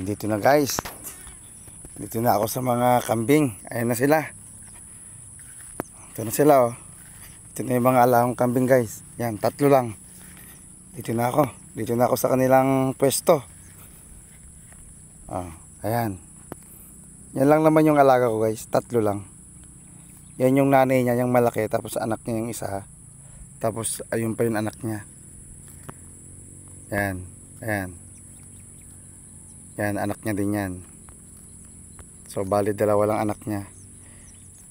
Dito na guys. Dito na ako sa mga kambing. Ayan na sila. Ito na sila oh. Ito na yung mga alahong kambing guys. Yan, 3 lang. Dito na ako. Dito na ako sa kanilang pwesto. Ayan. Yan lang naman yung alaga ko guys. 3 lang. Yan yung nanay niya, yung malaki. Tapos anak niya yung isa. Tapos ayun pa yung anak niya. Yan. Ayan. Yan, anak niya din yan. So, bali 2 lang anak niya.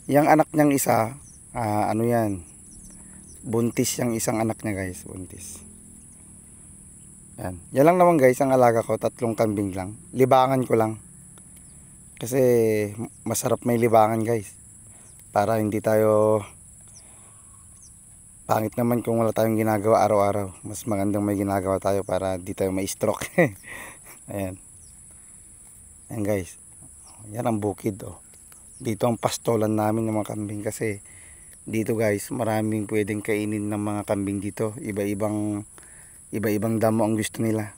Yung anak niyang isa, ano yan? Buntis yung isang anak niya guys. Buntis. Yan. Yan lang naman guys, ang alaga ko. 3 kambing lang. Libangan ko lang. Kasi, masarap may libangan guys. Para hindi tayo... Pangit naman kung wala tayong ginagawa araw-araw. Mas magandang may ginagawa tayo para di tayo ma-stroke. Ayan. Ayan guys. Yan ang bukid oh. Dito ang pastolan namin ng mga kambing kasi dito guys maraming pwedeng kainin ng mga kambing dito. Iba-ibang damo ang gusto nila.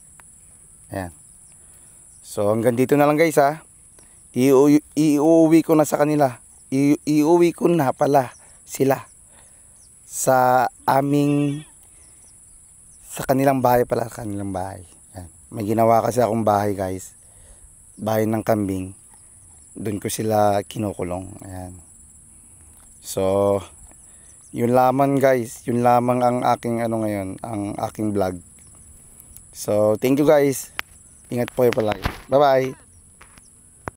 Ayan. So hanggang dito na lang guys ha. Iuwi ko na sa kanila. Iuwi ko na pala sila sa kanilang bahay pala, kanilang bahay. Ayan. May ginawa kasi akong bahay guys. Bahay ng kambing. Doon ko sila kinukulong. Ayan. So, yun lamang guys. Yun lamang ang aking ngayon, ang aking vlog. So, thank you guys. Ingat po kayo palagi. Bye bye.